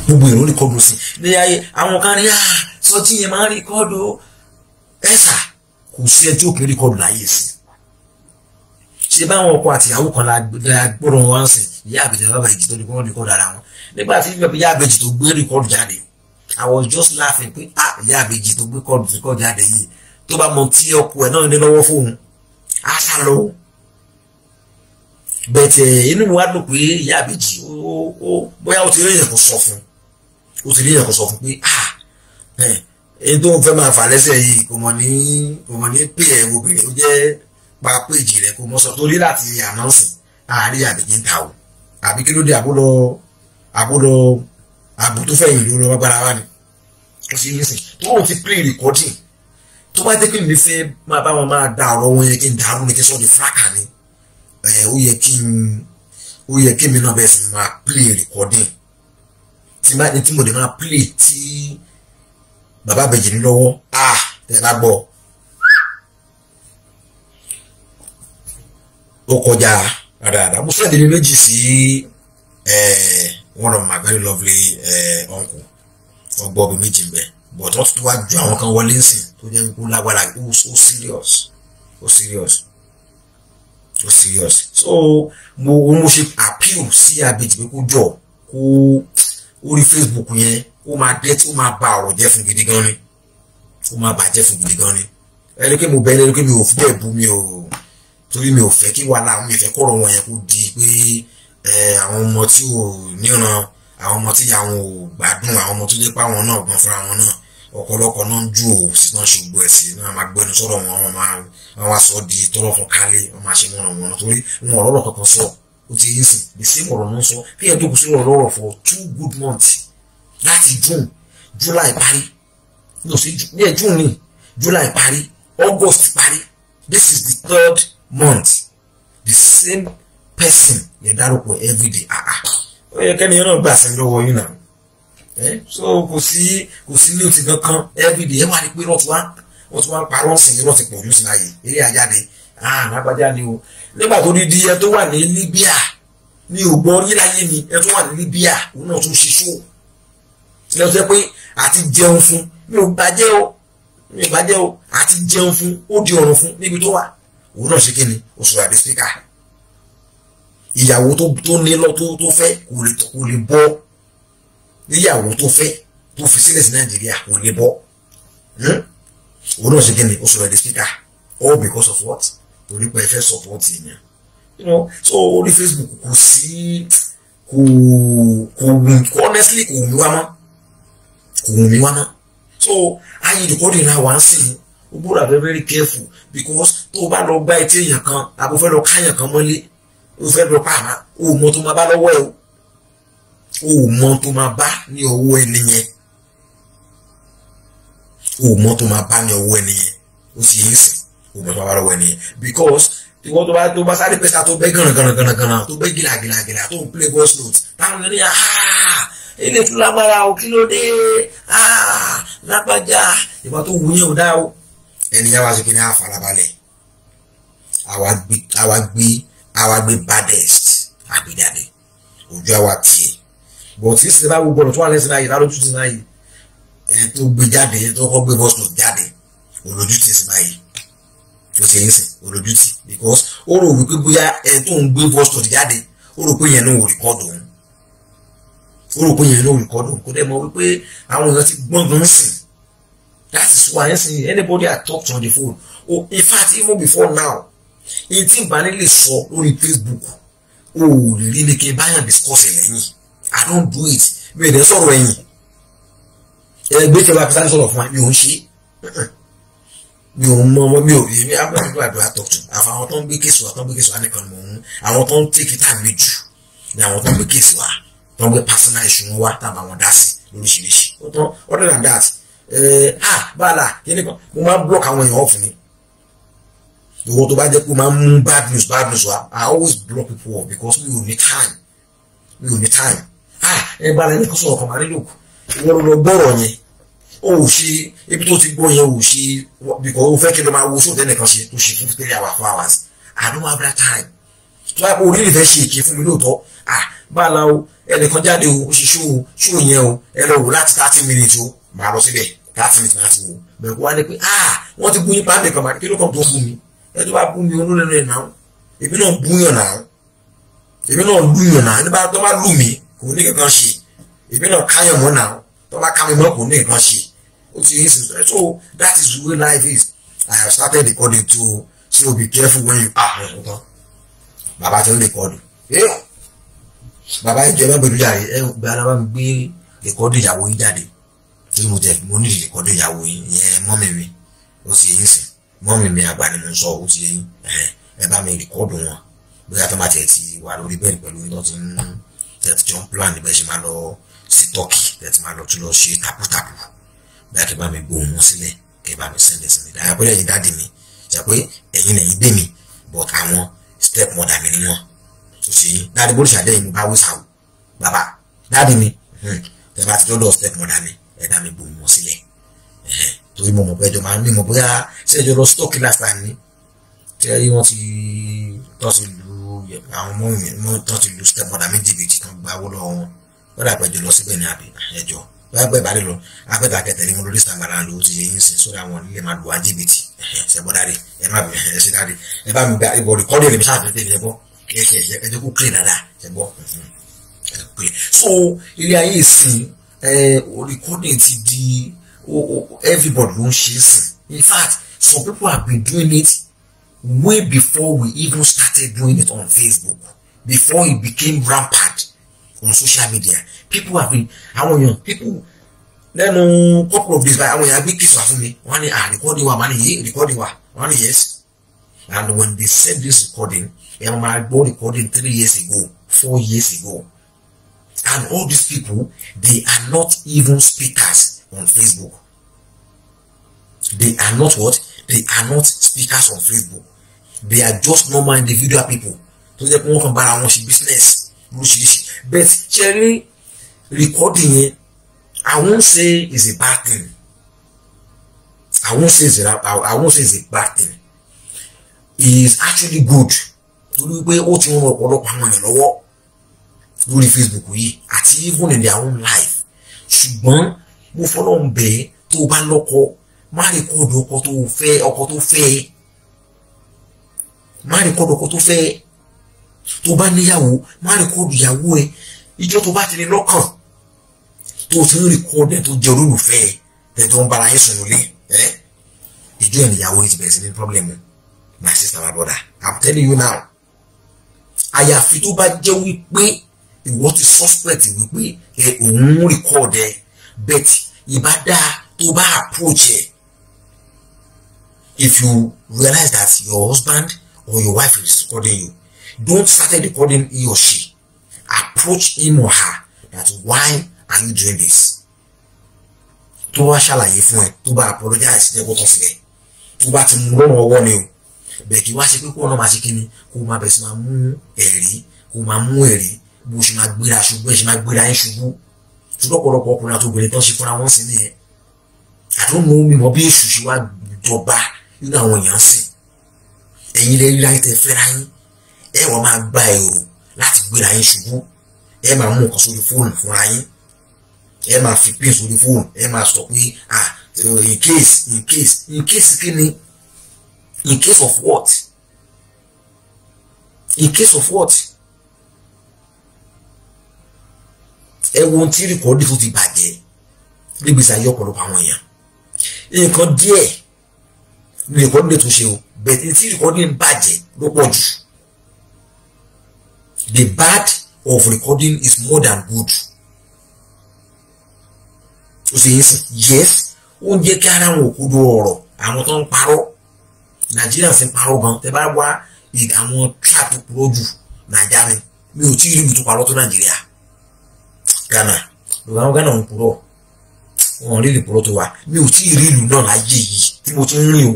gbogbo èrò rìkọ́dù sí ní ayé àwọn kan rí Soji yẹn máa ń rìkọ́dù ẹ̀sà kò sí ẹjọ́ òkè rìkọ́dù láyé sí ṣe báwọn ọkọ àti ìyàwó kan la gbọ́dọ̀ wọn sìn Ìyá Ìbejì bàbá Ìjì tó ní kọ́ rìkọ́dù ara wọn nígbà tí Ìyá Ìbejì tó gbé rìkọ́dù jáde I was just laughing pé Ìyá Ìbejì tó gbé rìkọ́dù jáde yìí tó bá mọ tí ọkọ ẹ̀ náà ní lọ́wọ́ fóun á sá lọ bẹ̀tẹ̀ inú mi wá dùn pé Ìyá Ìbejì bóyá ó ti rí èèyàn kó sọ fún pé èyí tó ń fẹ́ máa fà lẹ́sẹ̀ yìí kò mọ̀ ní pè ẹ̀ obìnrin ó jẹ́ pa péjì rẹ̀ kò mọ̀ sọ torí láti ànánsì àárí Ìbejì ń ta o àbí kí ló dé àbò tó fẹ̀yìn ló lọ gbára wá ni ó sì yín sìn tó wọ́n ti play recording tó bá jẹ́ pé mi fẹ́ máa bá wọn máa da ọ̀rọ̀ wọn yẹn kí n dàrú ni kí n sọ di fúrákà ni ó yẹ kí mi náà bẹ́ẹ̀ sì máa play recording tí mo lè máa play tí bàbá Ìbejì ní lọ́wọ́ tẹ́ bá gbọ́ ó kọjá dáadáa mo fẹ́ dèmi méjì sí one of my very lovely uncle ọgbọ́n bí méjì ń bẹ but wọ́n tún wá ju àwọn kan wọlé nsìn tó jẹ́ kó lágbára ó serious so mo ṣe appeal sí Ìbejì pé kó jọ kó orí Facebook yẹn ó máa ba ọ̀rọ̀ jẹ́ fún gidi gan ni ó máa bàjẹ́ fún gidi gan ni ẹni pé mo bẹ ẹni pé mi ò fi bẹ́ẹ̀ bú mi ò torí mi ò fẹ́ kí wàhálà mi fẹ́ kọ́rọ̀ wọn yẹn kó di pé àwọn ọmọ tí ò níran àwọn ọmọ tí ìyá wọn ò gbádùn àwọn ọmọ tó jẹ́ pé àwọn náà gbọ́n fúnra wọn náà ọ̀pọ̀lọpọ̀ náà ń jù ò sí náà ṣùgbọ́n ẹ̀sìn náà máa gbẹnu sọ̀rọ̀ wọn wọn wá sọ di tọ́lọ̀ fún kálé wọn máa ṣe wọn torí wọn ọ̀rọ̀ kankan sọ ó ti yín sìn the same ọ̀rọ̀ náà sọ kí ẹ jókòó sí ọ̀rọ̀ for 2 good months láti July parí ní June ní July parí August parí this is the 3rd month the same person yẹ dárúkọ everyday ó yẹ kẹ́ni yẹn náà gbà sí lọ́wọ́ yín náà so kò sí ní òtí kankan everyday ẹ wà ní pé wọ́n ti wá ń parọ́ sí i wọ́n ti pọ̀ jù sí láàyè eré àjáde lágbájá ni o nígbà tó dídí ẹ tó wà ní Libya ní ògbọ́n rí láyé mi ẹ tó wà ní Libya òun náà tún ṣiṣó ẹ tó jẹ́ pé àti jẹun fún mi ò bàjẹ́ o àti jẹun fún ó di ọ̀run fún níbi tó wà òun náà ṣe kí ni oṣù àdé spíkà ìyàwó tó ní lọ tó fẹ́ kò lè bọ́ níyàwó tó fẹ́ tó fi sílẹ̀ sí Nàìjíríà kò lè bọ́ òun náà ṣe kí ni oṣù àdé spíkà all because of what torí pé ẹ fẹ́ support yẹn so orí Facebook kò sí kò honestly kò wù mí wá mọ́ so ayé ìdíkọ́dé náà wá ń sìn ó gbọ́dọ̀ very very careful because tó o bá lọ gbá etí èèyàn kan àbò fẹ́ lọ káyàn kan mọ́lé ó fẹ́ lọ pàmò ó mọ tó máa bá lọ́wọ́ ẹ̀ ó mọ tó máa bá ní ọwọ́ ẹni yẹn ó mọ tó máa bá ní ọwọ́ ẹni yẹn ó sì yín sìn ó mọ tó máa bá lọ́wọ́ ẹni yẹn because ìwọ tó bá sáré pẹ́sà tó bẹ́ gànà tó bẹ́ gìlàgìlà tó ń play voice note táwọn ènìyàn ilé tún lágbára o kí ló dé lágbájá ìgbà tó wù yẹn ò dá o ẹnìyàn wá sí kí ní àfàlábalẹ̀ àwa gbé baddest àgbéjáde ojú àwa tiẹ̀ bọ̀ tí sì bá gbogbo ọ̀nà tó wà lẹ́sìn náà yìí lálójú ti náà yìí ẹni tó gbé jáde ẹni tó kọ́ gbé voice note jáde olójú ti sì náà yìí tó ṣe yín sìn olójú ti because ó rò wípé bóyá ẹni tó ń gbé voice note jáde ó rò pé yẹn náà ò rìkọ́dù òun kò dẹ̀ mọ̀ wípé àwọn èèyàn ti gbọ́ngàn sìn that is why anybody I talk to on the phone in fact even before now in tí n bá nílé sọ lórí Facebook o lè rí ní kí n báyàn discuss lẹ́yìn I don't do it mi ò dẹ̀ sọ̀rọ̀ ẹ̀yìn ẹgbẹ́ tí a bá fi sáré sọ̀rọ̀ fún wa mi ò ń ṣe mi ò mọ mi ò rí mi àbúrò àdúrà talk to àfàwọn tó ń gbé kéésì wa nìkan ni mò ń àwọn tó ń take time mi jù ni àwọn tó ń gbé kéésì wa tó ń gbé personal issue wọn wá tàbí àwọn dá sí lóríṣiríṣi other than that bàálà kíni kan mo máa ń block àwọn èèyàn off ni ìwọ tó bá jẹ́ pé máa ń mú bad news wa I always block people off because mi ò ní time ẹ bá lẹ́yìn kan sọ̀rọ̀ kan máa nílò ìwọ lọ gbọ́rọ̀ yẹn o ò ṣe ibi tó ti gbọ́ yẹn o ò ṣe because o fẹ́ kí ló máa wo sóòtẹ́ nìkan ṣe tó ṣe fún 3 hours 4 hours I don't have that time tó bá kó orílẹ̀ fẹ́ ṣe èké fún mi lóòótọ́ bala o ẹnìkan jáde o ó ṣe ṣó yẹn o ẹ lọ wò láti 30 minutes o máa lọ síbẹ̀ 30 minutes láti wò bẹ́ẹ̀ kó wá ní pé wọ́n ti bú yín pàmì kan máa kí ló kàn tó bú mi ẹ tó bá bú mi olólẹ́nu ẹ̀ náà èmi náà búyàn náà èmi náà lùyàn náà nígbà tó bá lù mí kò ní kankan ṣe èmi náà káyàn mọ́ náà tó bá ká mi mọ́ kò ní kankan ṣe ó ti yín sísè so that is the way life is. I have started recording too, so be careful when you bàbá tó ń rìkọ́dù bàbá ìjọba gbẹdú jáde gba ara ń gbé rìkọ́dù ìyàwó yín jáde tí mo ní rìkọ́dù ìyàwó yín ìyẹn mọ́mì mi ó sì yín sìn mọ́mì mi àgbà ni mo ń sọ ó ti yín ẹ bá mi rìkọ́dù wọn bóyá tó máa tẹ̀ ti wà lórí bẹ́ẹ̀ pẹ̀lú yín tó ti ń tẹ̀tí jọ ń plan níbẹ̀ ṣe máa lọ sí tọ́kì tẹ̀tí máa lọ tún lọ ṣe tapu bóyá kí bá mi gbóhùn wọn sílẹ̀ kí bá mi sẹ́ndẹ̀ sí mi dáa pé ẹ̀yin dáàdì mi ṣe pé ẹ̀yin lẹ́yìn gbé mi but àwọn step mother mi ni wọn tó ṣe yín dáàdì bó ṣàdé yìí mo bá wíṣà o bàbá dáàdì mi tẹ bá ti lọ́dọ̀ step mother mi ẹ dá mi gbóhùn wọn sílẹ̀ torí mo mọ̀ pé ẹjọ́ máa ń mímọ̀ bóyá ṣé ẹjọ́ lọ stock last time ni tí wọ́n ti tọ́ sí lu àwọn ọmọ mi tọ́ ti lu step mother mi jìbìtì kan gba owó lọ́wọ́ wọn wọ́n dà pẹ́jọ lọ síbẹ̀ ní àbí ẹjọ́ bẹ́ẹ̀ bá dé lọ apẹ́ta kẹtẹ̀lé wọn lórí sàgbàrà ló ti yẹ yín sìn sódà wọn nílé máa lu ajibiti ṣẹbọ dáre ẹ má bẹ ẹ ṣe dáre ẹ bá mi gba ìbò rìkọ́dì ẹ̀ lè ṣáà tètè ẹ bọ́ ẹ ṣe ẹ jẹ́ kó clear dáadáa ṣẹbọ so ilé ayé ìsìn rìkọ́dì ti di everybody ló ń ṣe é sìn in fact some people have been doing it way before we even started doing it on Facebook before it became rampant on social media. People have been people then couple of days by àwọn èèyàn gbé kiss wá fún mi wọ́n ní recording wa man ye recording wa wọ́n ní yes and when they said this recording my boy recording 3 years ago 4 years ago and all these people they are not even speakers on Facebook. They are not what? They are not speakers on Facebook. They are just normal individual people. So they wọ́n kàn bára wọn ṣe business lóríṣiríṣi but cherry recording yẹn I won't say is a bad thing. I won't say it's a bad thing. It is actually good. Torí pé ó ti ń ran ọ̀pọ̀lọpọ̀ àwọn èèyàn lọ́wọ́ lórí Facebook yìí àti even in their own life. Ṣùgbọ́n mo fọlọ́ ń bẹ̀ tó bá lọ́kọ má record ọkọ tó fẹ́ má record ọkọ tó fẹ́ tó bá níyàwó má record ìyàwó ẹ ìjọ tó bá ti ní lọ́kàn tó ti ń record ẹ tó jẹ́ olólùfẹ́ ẹ tó ń bára yín sùn lé ìjọ ẹ̀ níyàwó ẹ ti bẹ̀rẹ̀ sí ní problem my sister my brother I'm telling you now àyàfi tó bá jẹ́ wípé ìwọ ti suspect wípé òun record ẹ bet ìbá dáa tó bá approach ẹ if you realize that your husband or your wife is recording you, don't start recording he or she. Approach him or her that why are you doing this? Tó bá ṣàlàyé fún ẹ, tó bá apologize ní ẹgbẹ́ tó sílẹ̀, tó bá ti mú lọ́nà ọwọ́ ni o. Bẹ́ẹ̀ kí wá ṣe pé kó ọ̀nà máa ṣe kí ni kó máa bẹ̀rẹ̀ sí máa mú ẹ̀rí bó ṣe máa gbéra ṣubú ẹ̀ ṣe máa gbéra ẹ̀ ṣubú. Ṣùgbọ́n ọ̀pọ̀lọpọ̀ ọkùnrin àti obìnrin tó ń ṣe fúnra wọn sí nìyẹn. Àdónù mi mọ bí èṣù ṣe wá jọba nínú àwọn èèyàn sìn. Ẹ̀yin lè ríra tẹ fẹ́ra yín ẹ wọ́n máa gba èrò láti gbéra yín ṣubú ẹ máa mú nǹkan sórí fóònù fúnra yín ẹ máa fi pín sórí fóònù ẹ máa sọ pé in case kí ni in case of what ẹ wo ohun tí rìkọ́dì tó ti bàjẹ́ nígbèsè ayé ọ̀pọ̀lọpọ̀ àwọn èèyàn nǹkan díẹ̀ ní rìkọ́dì lè tún ṣe o bẹ̀tẹ̀ tí rìkọ́dì ń bàjẹ́ ló pọ̀ jù. The bad of recording is more than good. O ṣe yes ó ń jẹ́ kí ara wọn òkodo ọ̀rọ̀ àwọn tó ń parọ́ Nàìjíríà sì ń parọ́ gan tẹ́ bá wá àwọn trap tó purọ́ jù Nàìjíríà mi ò tí ì rí ibi tó parọ́ tó Nàìjíríà Ghana àwọn Ghana ń purọ́ wọn rí ìpurọ́ tó wà mi ò tí ì rí ìlú náà láyé yìí tí mo ti ń rìn o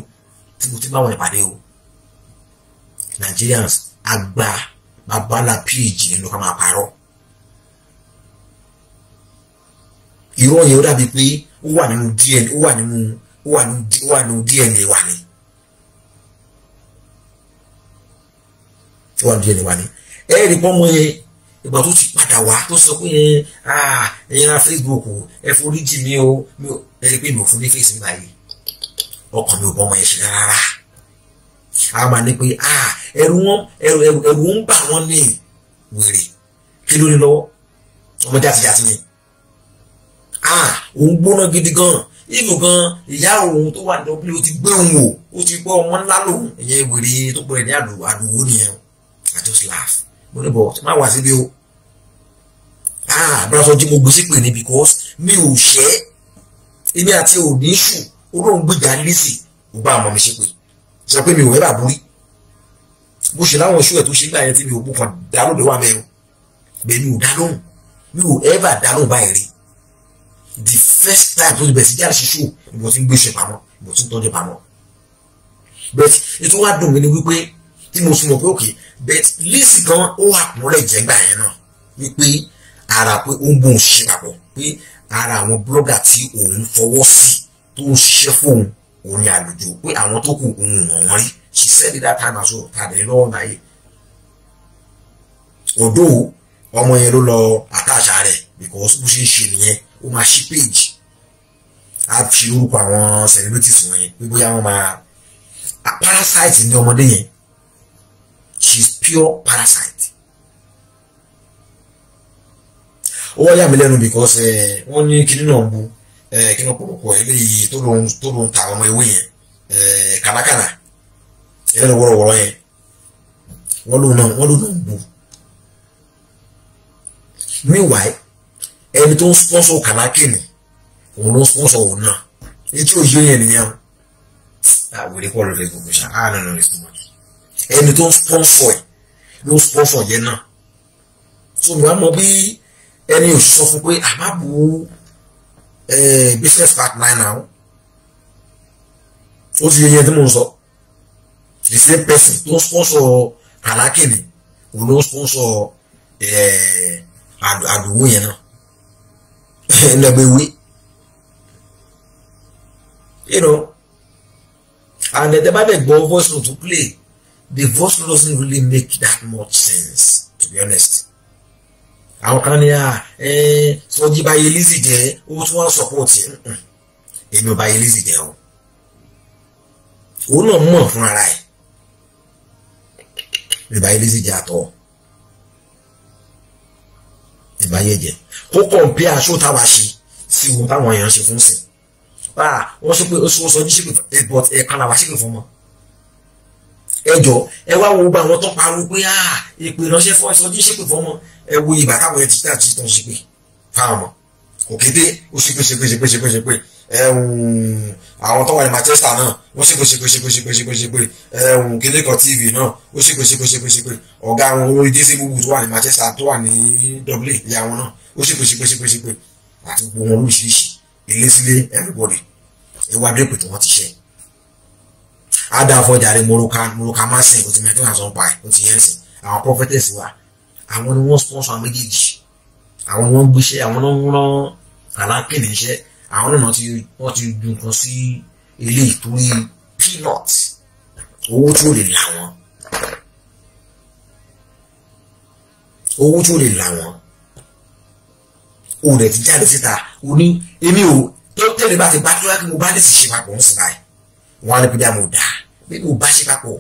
tí mo ti bá wọn ìpàdé o Nigerians àgbà babala PhD nínú ká máa parọ́ irọ́ yẹn ó dàbí pé ó wà nínú DNA ó wà nínú DNA wa ni ó wà nínú DNA wa ni ẹ rí pọ́nmọ́ yẹn ìgbà tó ti padà wá tó sọ pé ẹ̀yin Facebook ẹ foríjì mi o ẹ rí pé mi ò fún ní fèsì nígbà yìí ọkàn mi ò bọ́ ọmọ yẹn ṣe rárá a máa ní pé ẹ̀rù ń bà wọ́n ní wèrè kí ló ní lọ́wọ́ ọmọ jàtìjàtì ni òun gbóná gidi gan ìlú gan ìyá òun tó wà ní ó ti gbé òun wò ó ti gbọ́ ọmọ ńlá lòun ìyẹn wèrè tó pẹ̀lẹ́ ní àdúgbò nìyẹn I just laugh mo ní bọ̀ má wá síbí o àbúrò Sọjí mo gbé sípè ní because mi ò ṣẹ́ èmi àti òní ṣù olóhùn gbìjà lísì ò bá ọmọ mi ṣépè sọ pé mi ò ẹ́bà borí bó ṣe láwọn ṣú ẹ̀ tó ṣe gbà yẹn tí mi ò bú kan dálóde wà mẹ́rin bẹ́ẹ̀ mi ò dá lóhùn mi ò ẹ́bà dá lóhùn báyìí rí the first time tó ti bẹ̀rẹ̀ sí jáde ṣe ṣù ìbò tí ń gbé ṣe pamọ́ ìbò tí ń tọ́jú pamọ́ but ètò wa dùn mí ni wípé tí mo súnmọ́ pé òkè but lísì gan ó wà pọ́nlẹ̀ jẹ́gbà yẹn náà wípé ara pé ó ń bóun ṣiṣẹ́ papọ̀ pé ara àwọn blogger tí òun fọwọ́ sí tó ń ṣiṣẹ́ fóun òun ni àlùjọ pé àwọn tó kù òun mọ̀ wọ́n rí she said it that time as well tàbí lọ́wọ́ náà odò ọmọ yẹn ló lọ àtàṣà rẹ̀ because bó ṣe ń ṣe nìyẹn ó máa ṣí page á fi orúkọ àwọn celebrities wọ̀nyẹn pé bóyá wọ́n máa parasite ní ọmọdé yẹn she is pure parasite. ó wá yà mí lẹ́nu because wọ́n ní kíní náà ń bu kí wọ́n pọ̀pọ̀ eléyìí tó ló ń ta ọmọ ewé yẹn kànákànà ẹlẹ́nu wọ́rọ̀wọ́rọ̀ yẹn wọ́n ló náà ń bu. Meanwhile ẹni tó ń sponsor kànákìnì òun ló ń sponsor òun náà etí òye yẹn nìyẹn àwòrán kọ́ lórí Facebook ṣá nínú rẹ̀ sọ́mọ́ ẹni tó ń sponsor ẹ̀ ló ń sponsor yẹn náà so mi wá mọ bí ẹni ò sọ fún pé àbábù business partner náà ó ti yẹn tí mò ń sọ the same person tó ń sponsor kànákìnì òun ló ń sponsor àdúgbò yẹn náà ẹnlẹgbẹwé and the bad voice note to play the voice note doesn't really make that much sense to be honest. àwọn kan ní Sọjí bá Yelisi jẹ owó tí wọ́n support èmi ò bá Yelisi jẹ o òun náà mọ̀ fún ara ẹ̀ mi bá Yelisi jẹ àtọ̀ ìbáyé jẹ kó kọ̀ǹpé aṣọ táwa ṣe sí ohun táwọn èèyàn ṣe fún sìn wọ́n ṣe pé oṣù Sọjí ṣe pé but ẹ̀ka làwa ṣe pé fún wọn ẹjọ́ ẹ wá wo gbogbo àwọn tó pariwo pé èpè ìránṣẹ́ fún Sọjí ṣe pé fún wọn ẹ wo ìgbà táwọn ẹ ti tà títàn ṣe pé fáwọn ọmọ kò kété ó ṣe pé àwọn tó wà ní Manchester náà wọ́n ṣe pé kéde kan TV náà ó ṣe pé ọ̀gá àwọn olórí dé sí gbogbo tó wà ní Manchester tó wà ní Dublin ìyá wọn náà ó ṣe pé àti gbogbo wọn lóríṣiríṣi ilé sílé everybody ẹwà dépò tí wọ́n ti ṣe ada afọjàre moroka masin ó ti mẹ́tọ́ àṣọ pa ẹ̀ ó ti yẹn sìn àwọn prophetess wa àwọn ni wọ́n sponsor àwọn méjèèjì àwọn ni wọ́n gbéṣẹ́ àwọn náà ń rán alákìnní iṣẹ́ àwọn náà wọ́n ti dùn kan sí ilé ìtorí peanut owó tí ó lè là wọ́n o rẹ̀ ti jáde síta o ní èmi ò tó tẹ̀lé bá ti bá tó yá kí mo bá lè sì ṣe papọ̀ ń sìn báyìí wọ́n á lè pèdé àmọ́ dáa bí mo bá ṣe papọ̀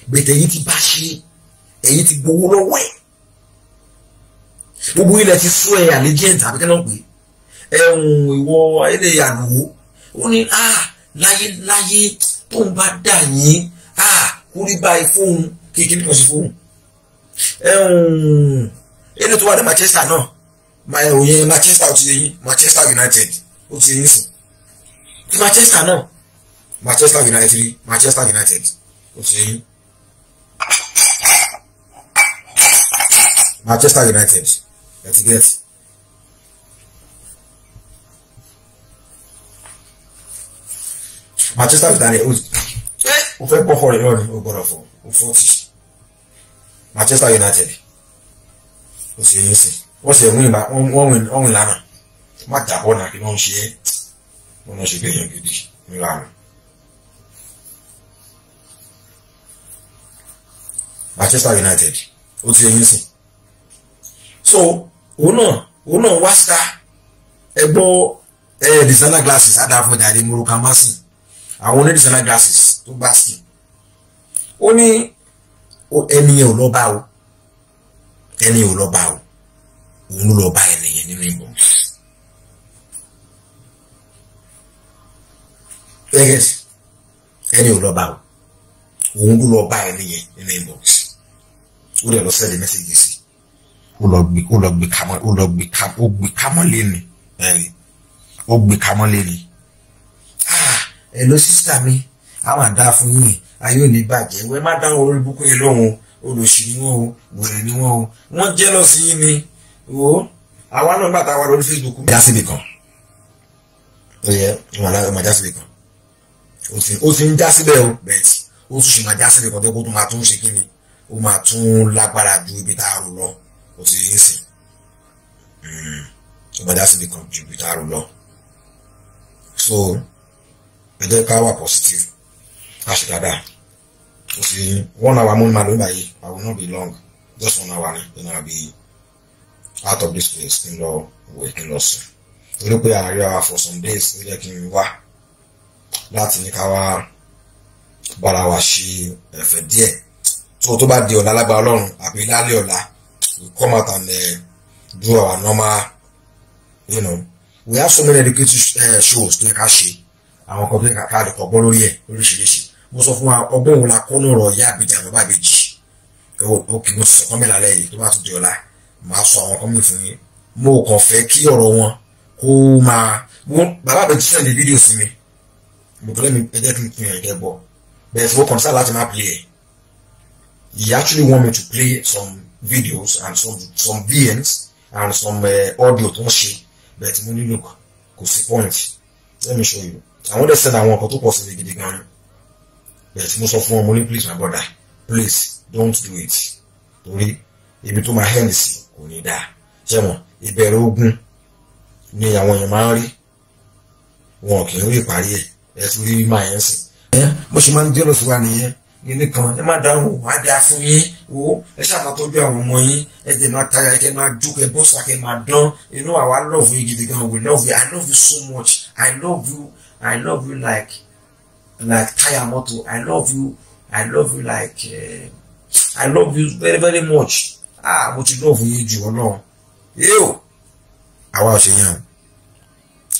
gbètè yìí ti bá ṣe ẹ̀yìn ti gbowó lọ́wọ́ ẹ̀ gbogbo ilẹ̀ ti sún ẹ̀ allegiant àbí kí náà pé ìwọ ayédè àlùwò ó ní láyé tó ń bá dà yín kó rí báyìí fóun kékeré kan sí fóun ẹni tó wà ní Manchester náà òyìn Manchester ó ti yẹn Manchester United ó ti yẹn sìn ti Manchester náà Manchester United ó ti yẹn Manchester United let's get Manchester United ó fẹ́ pọ̀ fọ́ rẹ̀ lọ́rin ó gbọ́dọ̀ fọ́ ó 40 Manchester United ó sì yẹn sìn wọ́n sì wọ́n wìn lánàá má dàbọ̀ náà kí wọ́n ṣe é wọ́n ṣe gbẹ̀yàn gidi nílànà Manchester United ó ti yẹn sìn so òun náà wá síta ẹgbọ́ designer glasses adáfọ́ jáde moroka masin àwọn oní designer glasses tó bá sí ó ní ẹniyẹn ò lọ bá o ẹniyẹn ò lọ bá o òun ló lọ bá ẹniyẹn nínú ìbọn ẹni ò lọ bá o òun ló lọ bá ẹniyẹn nínú ìbọn ó lè lọ sẹ́ẹ̀dì mẹ́sẹ̀gì sí ó gbé kámọ́ lẹ́nu ẹ̀rí ó gbé kámọ́ lẹ́nu ẹ lọ sísítà mi àwọn àdá fún yín ayé ò ní bàjẹ́ wẹ́ẹ́ má dáhùn orí búkú yẹn lóhùn olùsí ni wọ́n o wèrè ni wọ́n o wọ́n jẹ́lọ́sì yín ni o àwa náà gbà tá a wà lórí Facebook já síbi kan ó yẹ ìwọ̀n já síbi kan ó sì ń já síbẹ̀ o bẹ́ẹ̀ ó tún ṣe máa já síbi kan tó kó tó máa tún ṣe kí ni ó máa tún lágbára ju ibi tá a rò lọ ó ti yín sìn ó máa já síbi kan ju ibi tá a rò lọ so ẹ jẹ́ ká wà positive ká ṣe dáadáa ó sì 1 hour mú màlúù báyìí I will not be long just 1 hour ni then I will be out of this place kí n lọ wẹ̀ kí n lọ sùn torí pé àárí wa for some days ó jẹ́ kí n wá láti ní ká wá bára wa ṣe ẹ̀fẹ̀ díẹ̀ tó bá di ọ̀la lágbára Ọlọ́run àbí lálẹ́ ọ̀la we come out and do our normal we have so many educative shows tó yẹ ká ṣe àwọn kan tó yẹ ká lè kọ́gbọ́n lórí ẹ̀ lóríṣiríṣi mo sọ fún wa ọgbọ́n wo la kọ́ ní ọ̀rọ̀ Ìyá Ìbejì àbábá Ìbejì ó kì í mo sọ kọ́ mẹ́la lẹ́yìn tó bá tún di ọ̀la màá sọ àwọn kan mi fún yín mo kàn fẹ́ kí ọ̀rọ̀ wọn kó máa bàbá Ìbejì sẹ́ni fídíò sí mi mo tọ́lẹ̀ mi ẹ jẹ́ kí n pin ẹ̀kẹ́ bọ̀ bẹ́ẹ̀ tí mo kàn sí láti máa play ẹ̀. He actually want me to play some videos and some VNs and some audio tó ń ṣe but mo ní look kò sí point let me show you àwọn dẹ̀ send àwọn nǹkan tó pọ̀ sí mi gidi gan but mo sọ fún wọn mo ní please my brother please don't do it torí ibi tó máa hẹ́ndì sí kò ní dáa ṣé mo ìbẹ̀rẹ̀ ogun ni àwọn èèyàn máa ń rí wọn kì í rí ìparí ẹ̀ tí rí máa yẹn sìn mo ṣe máa ń jẹ́rọ̀ sí wa nìyẹn yìí kan ẹ má dáhùn wá dá fún yín o ẹ ṣàmà tọ́jú àwọn ọmọ yín ẹ jẹ́ máa tayà ẹ kẹ́ máa jókòó ẹ bọ́sà kẹ́ máa dán àwa love you gidi gan we love you I love you so much I love you like tire motor I love you like I love you very very much mo ti love yín jù Ọlọ́run yóò àwa ò ṣe yàn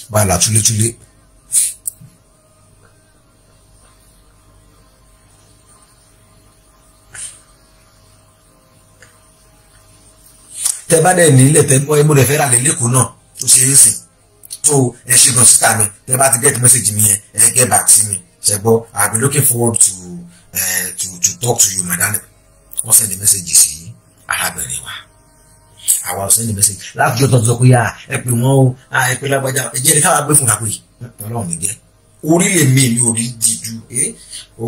bá a là túlétúlé. tẹ bá dẹ̀ nílẹ̀ tẹ bọ́ mo dẹ̀ fẹ́ rà lẹ́lẹ́kọ̀ọ́ náà tó ṣe é sìn tó ẹ ṣe gan síta mi tẹ bá ti get message mi yẹn ẹ get back sí mi ṣe gbọ́ I be looking forward to talk to you madam wọ́n send the message sí arábìnrin wa àwa send the message láti jọ́ tó sọ pé ẹ pè wọ́n o ẹ pè lágbájá ẹ jẹ́ ká wá gbé fún kàpé Ọlọ́run ní jẹ́ orí lè mi ò ní dìjú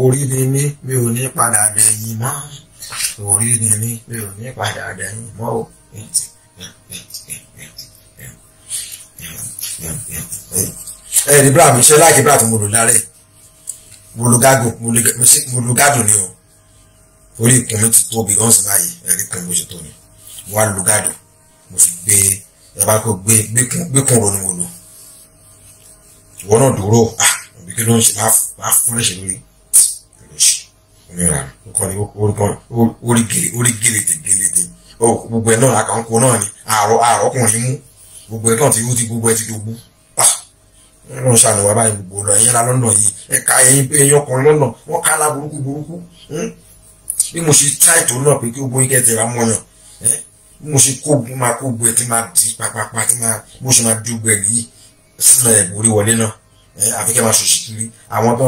orí ni mi ò ní padà dẹ̀yìn mọ́ orí ni mi ò ní padà dẹ̀yìn mọ́ o. Ní bra mi ṣe láìkí bra tí mo lò lárẹ̀ mo lo gádùn ni o orí ìkùn mi ti tóbi gan sí báyìí ẹ̀rí kan bó ṣe tó ni mo wá lo gádùn mo fi gbé ẹ̀bá kó gbékùn ro ni mo lò ìwọ náà dúró òbí kí ló ń ṣe máa fún ẹ̀ṣẹ̀ lórí onírànà orí gèlèdè gbogbo ẹ̀ náà àkànkò náà ni àrọ́kùnrin mú gbogbo ẹ̀ náà tí ó ti gbogbo ẹ̀ ti gbogbo ẹ̀rọ ṣàlùwà báyìí gbogbo lọ ẹ̀yìn ara lọ́nà yìí ẹ̀ka ẹ̀yìn pé ẹ̀yìn ọkùnrin lọ́nà wọ́n ká lá burúkú bí mo ṣe táì tó náà pé kí gbogbo yín kẹ́tẹ̀ wá mọ́yàn bí mo ṣe máa kó gbogbo ẹ̀ tí máa di pàpàpà tí mo ṣe máa dúgbò ẹ̀ nìyí sínú ẹ̀gbórí wọlé náà àfi kẹ́ máa ṣòṣì kiri àwọn tó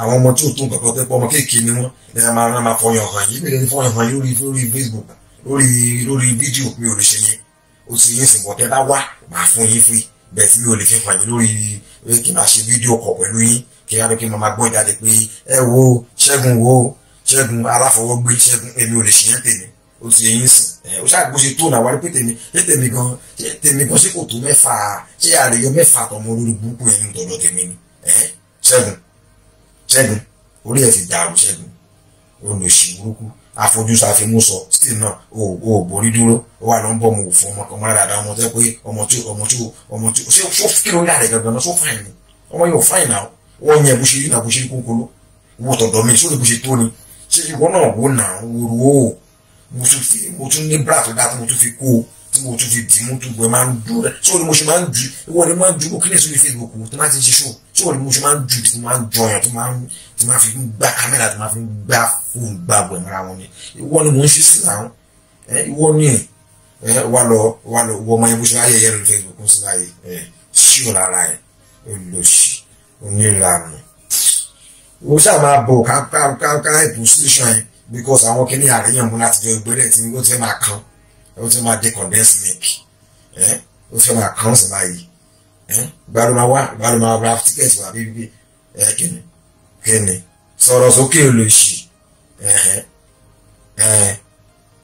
àwọn ọmọ tí ò tó nǹkan tó pọ̀ ọmọ kéèké ni wọ́n máa fọyàn hàn yìí bẹ́ẹ̀ ni fọyàn hàn yìí lórí Facebook lórí fídíò mi ò lè ṣe yẹn ó sì yín sìn bọ̀tẹ́ bá wà máa fún yín free bẹ́ẹ̀ tí mi ò lè fi hàn yín lórí kí n máa ṣe fídíò kọ̀ pẹ̀lú yín kí n máa gbọ́n jáde pé ẹ wo Ṣẹ́gun aláfọwọ́gbé Ṣẹ́gun èmi ò lè ṣe yẹn tèmi ó sì yín sìn ó ṣàgbó ṣe tó náà wá rí pé tèmi gan ṣé kò tó mẹ́fà ṣé àlèyọ mẹ́fà tọmọ olórí burúkú yẹn ń tọ̀dọ̀ tèmi ni Ṣẹ́gun orí ẹ̀ ti dàrú Ṣẹ́gun olùsí burúkú afojú sáfimú sọ still náà o borí dúró ó wà lọ ń bọ̀ mo fún ọmọ dáadáa ọmọ tẹ́ pé ọmọ tí ṣé kí ló yà rẹ̀ gangan náà ṣó fáìn ni ọmọ yóò fáìn náà wọ́n yẹn bó ṣe rí náà bó ṣe rí kónkóló owó tọ̀dọ̀ mi sórí bó ṣe tó ni ṣé ìwọ náà wò náà wò ó mo tún ní bra tó dáa tí mo tún fi kó o tí mo tún fi dì mú tún gbẹ máa ń dúró rẹ sórí mo ṣe máa ń ju ìwọ ni máa ń ju mo kílẹ̀ sórí Facebook tó máa ti ṣe ṣó sórí mo ṣe máa ń ju tí máa ń jọyàn tí máa fi gbá kámẹ́rà tí máa fi gbá fóònù gbá gbẹ̀ mọ́ra wọn ni ìwọ ni mo ń ṣe sí làwọn ìwọ ni wà lọ wọ ọmọ yẹn bó ṣe ayẹyẹ lórí Facebook ń sin láàyè ṣí ò lára ẹ olùsí oníranù o ṣáà máa bọ̀ ká ìpòsíṣàn yẹn because àwọn kìíní àríyàn mú láti jọ ìgbẹ́lẹ̀ tí ó ti máa kan ó ti máa dé condensed milk ó ti máa kan sí báyìí gbádùn máa ra tíkẹ́ẹ̀tì wà bíbí kíni sọ̀rọ̀ sókè olóṣì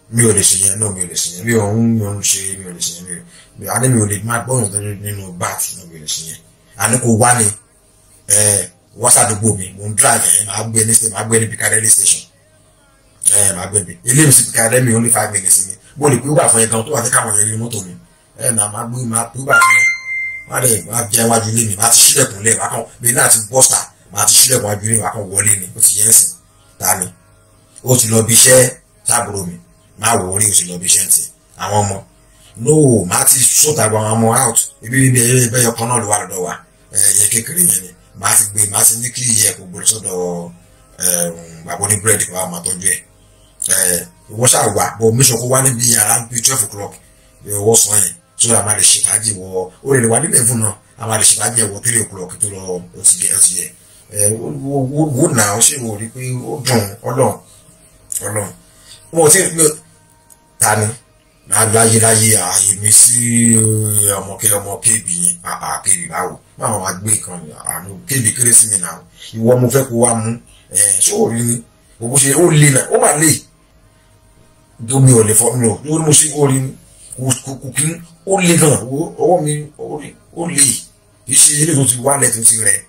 mi ò lè ṣe yẹn náà mi ò lè ṣe yẹn mi ò ń ṣe mi ò lè ṣe yẹn mi ò lè máa gbọ́yàn tó nínú báàtì náà mi ò lè ṣe yẹn àní kò wá ní wọ́sàdúgbò mi mo ń drive máa gbé ní station máa gbé ní Piccadilly station máa gbé ní ilé mi sí Piccadilly only 5 minutes ni mo lè pé wúbà fún yẹn gan tó wà ní káwọn yẹn rí mọ́tò mi náà máa gbé máa pé wúbà fún yẹn máa dẹ̀ máa jẹ́ iwájú ilé mi máa ti ṣílẹ̀kùn lẹ̀ wá kàn bí náà ti bọ́sà máa ti ṣílẹ̀kùn iwájú ilé mi wá kàn wọlé ni ó ti yẹ ẹ̀sìn ta ni ó ti lọ bí iṣẹ́ sábúrò mi máa wò ó rí ó ti lọ bí iṣẹ́ ti àwọn ọmọ no máa ti sọ́tà àwọn ọmọ out ibi ẹgbẹ́ yọkan náà ló wà lọ́dọ̀ wa ẹ̀yẹ kékeré yẹn ni máa ti gbé máa ti ní kí ìyẹ kò gbọdọ̀ sọ́dọ̀ bàbá ní búrẹ́dì kó wá máa tọ́jú ẹ̀ wọ́n ṣáà wà bọ̀ mísọ̀ kó wá níbi around 12 o'clock wọ́n sọ yẹn so a máa lè ṣe fàájì wọ ó lè wà nílẹ̀ fún náà a máa lè ṣe fàájì wọ 3 o'clock tó lọ ó ti yẹ wò náà ó ṣe wò rí pé ó dùn ọlọ́run wọn ti ta ni láyé ààyè mi sí ọmọ kébì yẹn kébì báwo báwọn máa gbé nǹkan àánú kébì kéré sí mi náà ìwọ mo fẹ́ kó wá mú sóòrí ni bó ṣe ó lè náà ó máa lè domi ò lè fọ́ mi ò lórí mo ṣe ó rí ni kò kí ó lè gan ọwọ́ mi ó lè iṣẹ́ ilé tó ti wálẹ̀ tó ti rẹ̀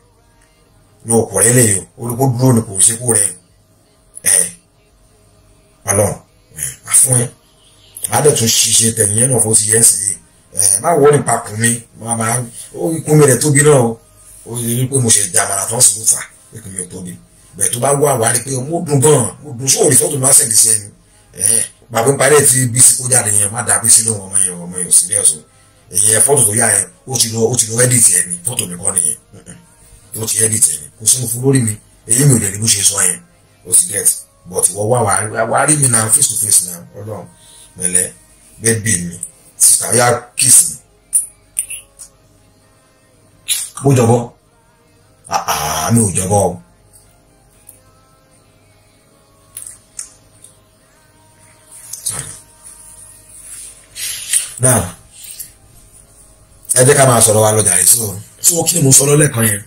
ní ọkọ̀ rẹ̀ lẹ́yìn olùkó dúró ní kò ṣe kó rẹ̀ ọlọ́run àfún ẹ̀ adẹ̀ tún ṣiṣẹ́ tẹ̀yìn yẹn náà fó ti yẹ́ sí má wọ́n nípa kùn mi máa ó ikú mi rẹ̀ tóbi náà ó rí pé mo ṣe jà marathon sí ló fà ikú mi ò tóbi bẹ́ẹ̀ tó bá wà wá rí pé mo dùn gan mo dùn sóòrì fọ́tò máa ṣẹ̀lẹ̀ sí ẹni bàbá parí ẹ̀ tí bísí kó jáde yẹn má dà bísí lóhùn ọmọ yẹn ò sí lẹ́ẹ̀ sọ èyí fọ́tò tó yá yẹn ó ti lọ ẹ́dìtì ẹ̀ ní fọ́tò mi kọ́ nìyẹn ó ti ẹ́dìtì ẹ̀ ní kò sínú fún lórí mi èyí mi ò lè rí bó ṣe sọ yẹn ó ti get but wọ́n wá rí mi náà face to face náà ọlọ́run mẹ́lẹ́ bẹ́ẹ̀ bí mi sista yá kiss mi mo jọ̀bọ́ mi ò jọ̀bọ́ o. Now ẹ jẹ́ ká máa sọ̀rọ̀ wa lọ́jà yìí so kí ni mo sọ lọ́lẹ́kan yẹn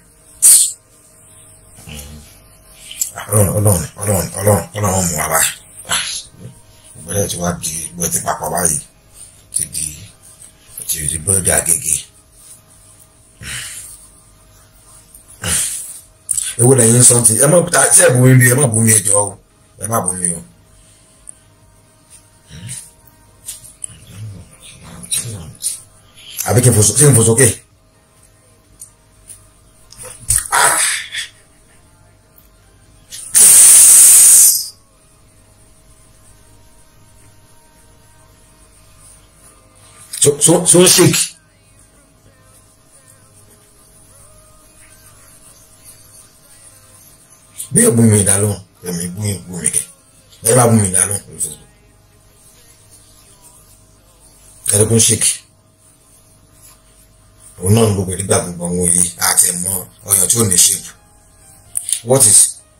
ọlọ́run mú wa báyìí ìgbẹ́lẹ̀ tí wàá di ìgbẹ́ tí papọ̀ báyìí ti di búrẹ́dì Agége ewu lẹ́yìn sọ́ntì ẹ má tí ẹ bú mi ẹ má bú mi ẹjọ́ o ẹ má bú mi o. Àbí kí n fò sókè so shake bí ẹ bú mi dá lóhùn èmi bú mi kẹ ẹ bá bú mi dá lóhùn lórí Facebook ẹ lókun shake òun náà ń gbogbo nígbà gbogbo àwọn òye àti ẹ̀mọ́ ọyàn tí ó ní shape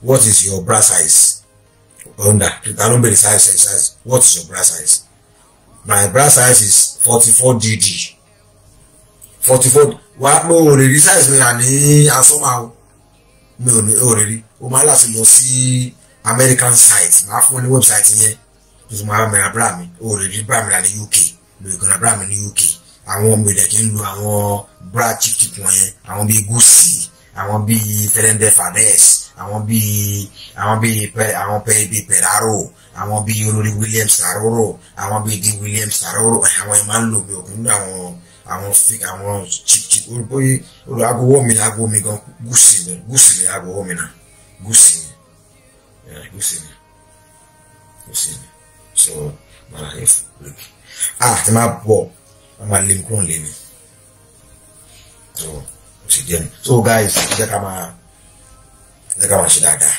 what is your bra size under ìta ló ń bèrè size what is your bra size my bra size is 44 dd 44 wa mo ò lè rí size mi rà ní asọ́mà o mi ò lè rí o máa láti lọ sí American site máa fún ní website yẹn tó tún máa mẹ́ra bra mi o lè rí bra mi rà ní UK lórí kan bra mi ní UK àwọn ọmọ ilẹ̀ kí ń lo àwọn bra chip wọ̀nyẹn àwọn bíi Gucci àwọn bíi Ferende Fades àwọn bí Peraro, àwọn bí Olórí Williams Saroro, àwọn bí D Williams Saroro, àwọn ẹ̀ máa ń lò mí òkun ní àwọn fake àwọn chip olùbóyè olùagbowó mi gan gúúsì ni agbowó mi náà gúúsì ni so mara if look tí máa bọ̀ wọ́n máa lé mi kúrò lé mi so guys jẹ́ ká máa ṣe dáadáa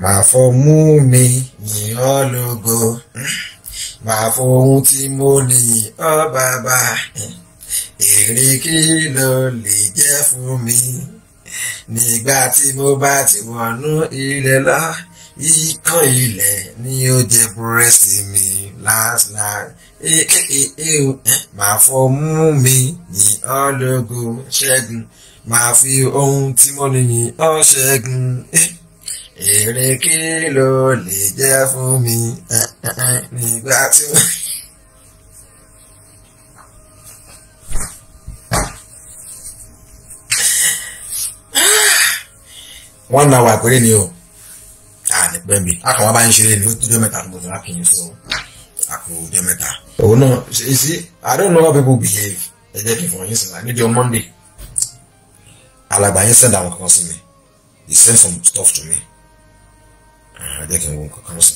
máa fọ mú mi yìn ọ́ lógo máa fọ ohun tí mo ní ọ́ bàbá èrè kí ló lè jẹ́ fún mi nígbà tí mo bá ti wọnú ilẹ̀ lọ ikán ilẹ̀ ni ó jẹ́ búrẹ́sì mi last máa fọ mú mi yìn ọ́ lógo ṣẹ́gun máa fi ohun tí mo ní yìn ọ́ ṣẹ́gun èrè kí ló lè jẹ́ fún mi nígbà tí mo. Wọ́n náà wà péré ni o ní pẹ́ẹ́bì akọ̀wá bá ń ṣeré ni ó tó jẹ́ mẹ́ta tó mọ̀ tó lákìyìn sọ àpò jẹ́ mẹ́ta. òun náà you see I don't know how people behave ẹ jẹ́ kí n fọwọ́ yín sìn náà níjọ́ Monday alàgbà yín send àwọn kankan sí mi he send some stuff to me ẹ jẹ́ kí n wo kankan sí.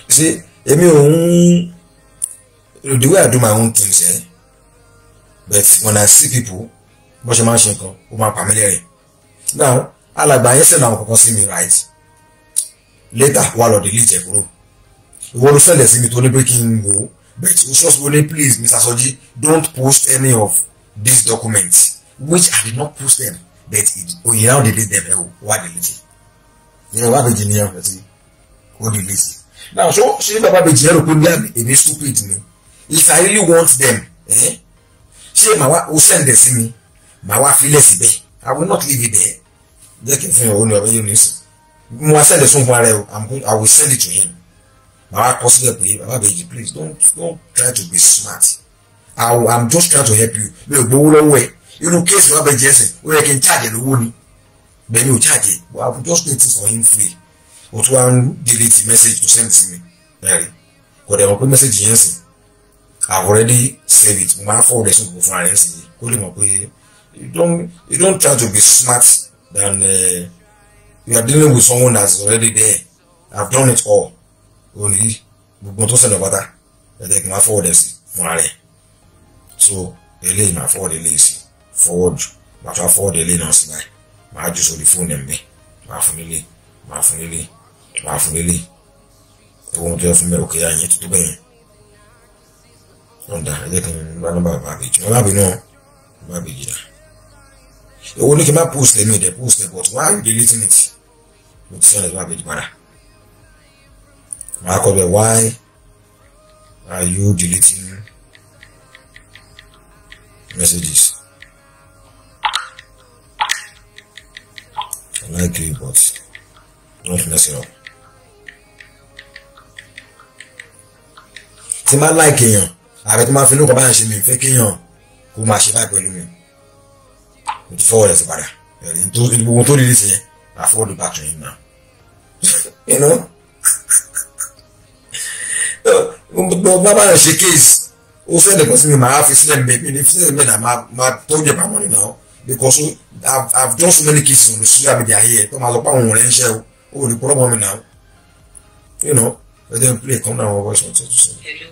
you see èmi òun the way I do my own things but when I see people bó ṣe máa ń ṣe nǹkan ó máa pa mí lẹ́rìn. Now alàgbà yẹn send àwọn kankan sí mi right later wà lọ delete ẹ kúrò ìwọ ló send ẹ sí mi tó ní pé kí n wò but o sọ pé please Mr. Soji don't post any of these documents which I did not post them but you now delete them ẹ wà delete yẹn wà bèjì nìyẹn fẹ sí ó delete. Now so ṣé bàbá bèjì yẹn rò pé bí èmi stupid ni if I really want them ṣé màá wá o send ẹ sí mi màá wá filẹ̀ síbẹ̀ I will not leave it there. Jẹ́ kí n fi hàn ó ní ọ̀rọ̀ yóò ní sìn. Mo wá send it fún ara ẹ̀ I will send it to him. Màá kọ sílẹ̀ pé bàbá bèjì please don't try to be smart. I'm just trying to help you. Mi ò gbowó lọ́wọ́ ẹ̀. Irú case bàbá bèjì ẹ̀sìn ó yẹ kí n charge lówó ni. Bẹ́ẹ̀ni ò charge but I will just do it for him free. O tún wá ń delete message to send sí mi. Bẹ́ẹ̀ni kò dẹ̀ mọ̀ pé message yẹn sìn. I've already saved it. Mo máa forward ẹ̀ sókè fún ara ẹ̀ sìn kó lè mọ̀ pé you don't try to be smart than you are dealing with someone that's already there. I've done it all. Only gbogbo tó ṣẹlẹ̀ pátá ẹ̀dẹ̀ kì máa forward ẹ̀ sí fún ara ẹ̀. So eléyìí máa forward eléyìí sí forward máa tún forward eléyìí náà sí báyìí máa jù sórí fóònù ẹ̀ mbẹ́ máa fún nílé owó tó yẹ fún mi òkè àyẹn tó bẹ́yẹn. Ọ̀dà ẹ̀dẹ̀ kì í bá nọ́mbà bàbá àbèjì wọn lábẹ́ náà bàbá àbèjì dà. Owó ní kí n má post ẹ̀ mi dẹ̀ post ẹ̀ but why are you deleting it? Mo ti sẹ́yìn ẹ̀ bàbá àbèjì padà. Màá kọ́ bẹ̀ why are you deleting messages? I like you but don't mess it up. Tí máa like èèyàn àbẹ tó máa fi lóko báyà ṣe mi fẹ́ kéèyàn kó máa ṣe báyìí pẹ̀lú mi. Mo ti forward ẹ̀ sí padà. Gbogbo tó rí rí sí yẹn I forward back to him now. You know? Bàbá rẹ̀ ṣe case ó send ẹ̀kọ́ sí mi màá fi sílẹ̀ mbẹ́ ní sílẹ̀ mbẹ́ náà máa tọ́jú ẹ̀ pamọ́ ní now because I've done so many cases on the social media here tó máa sọ pé àwọn ọ̀rẹ́ ń ṣe o ní pọ́nmọ́ mi now. You know? Let them play come down voice on to say. Hello.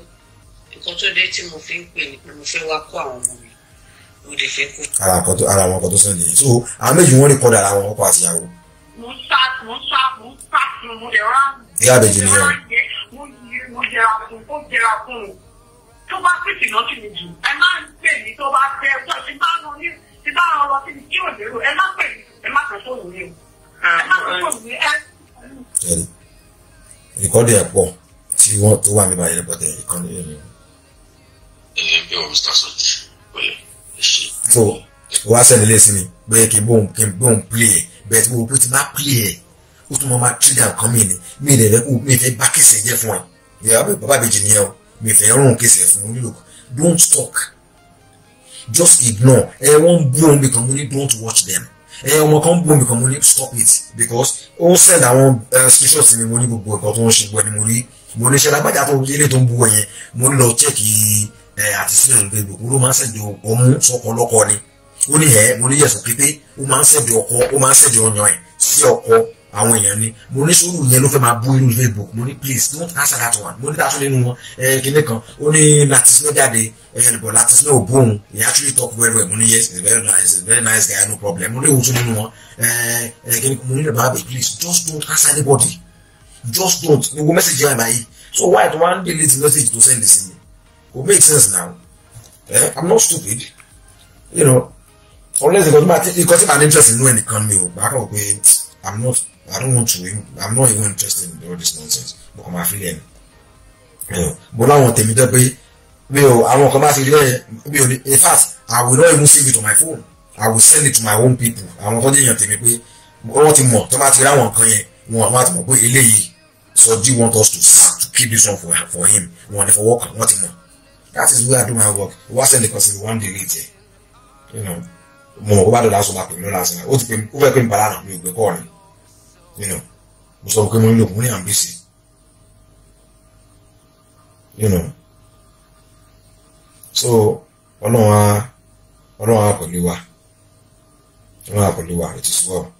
Nǹkan tó dé tí mo fi ń pè ní pé mo fẹ́ wá kó àwọn ọmọ mi mo lè fẹ́ kó. Ara àwọn ọkọ̀ tó sẹ́ni yìí so àwọn méjì wọ́n rí kọ́dà ara àwọn ọkọ̀ àtìyàwó. Mo sá mo lè rán. Ìyá àbẹ̀jì ni yẹn. Mo jẹra fún un tó bá pèsè lọ́sí mi jù ẹ máa ń pè mí tó bá fẹ́ ọjọ́ tí bá rán lọ sí mi tí ò lérò ẹ má pè mí ẹ má kàn fóònù mi o ẹ má kàn fóònù mi ẹ. Ìkọ́dé ẹ̀ pọ̀ tí wọ́n tó wà níbàyẹn lẹ́pọ̀tẹ̀ ìkọ́ni yẹn ni. Bí o Mr. Soji pẹ̀lẹ́ ẹ ṣe. So wọ́n á sẹ́ni lé sí mi bẹ́ẹ̀ kí n bóun play ẹ̀ bẹ́ẹ̀ tí mo pé tí má play ẹ̀ ó tún mọ́ máa trigger nǹkan mi ni mi ì fẹ́ bá kẹsẹ̀ jẹ́ fún ẹ̀ ìyá bàbá bèjì nìyẹn o mi ì fẹ́ rún kẹsẹ̀ fún un nílò don't talk just ignore. Wọ́n bú wọn because money don't watch them. Ọmọ kan bú wọn because money stop it because ó send àwọn screenshots mi mo ní gbogbo ẹ̀kọ́ tó ń ṣe gbọ́ ni mo ní ṣe lágbàjá tó ilé tó ń bú wọn yẹn mo ní lọ check àti sílẹ̀ nígbà gbogbo ló máa ń send ọmú sọkọ lọ́kọ ni ó ní mo ní yẹ̀sùn pípé ó máa ń send ọkọ ó máa ń send ọyàn ẹ̀ sí ọkọ àwọn èèyàn ni mo ní sùúrù yẹn ló fẹ́ máa bú inú Facebook mo ní please don't answer that one mo ní dáṣọ nínú wọn kíní kan ó ní Latis ló jáde but Latis náà ò bú òun he actually talk very well mo ní yes he's a very nice guy no problem mo ní òun tún nínú wọn kíní kan mo ní bàbá please just don't answer anybody just don't gbogbo message yẹn báyìí so why do one delete message to send this in go make sense now I'm not stupid you know unless because I'm interested in ẹnìkan mi ò bá kàn pé I don't want to. I'm not even interested in all this nonsense. But I'm feeling, but I want me to be. I want come back. In fact, I will not even save it on my phone. I will send it to my own people. I want to tell me, what more? Automatically, I want to go. So do you want us to keep this one for him? Want for work? What more? That is where I do my work. What's the because one delete it? You know, more about the last one. No last one. What you over going balance? You be calling. You know, so come on, look, money I'm busy. You know, so Olorun pẹ̀lú wa, it is well.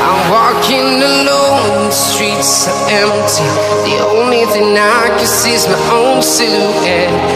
I'm walking alone, the streets are empty. The only thing I can see is my own silhouette.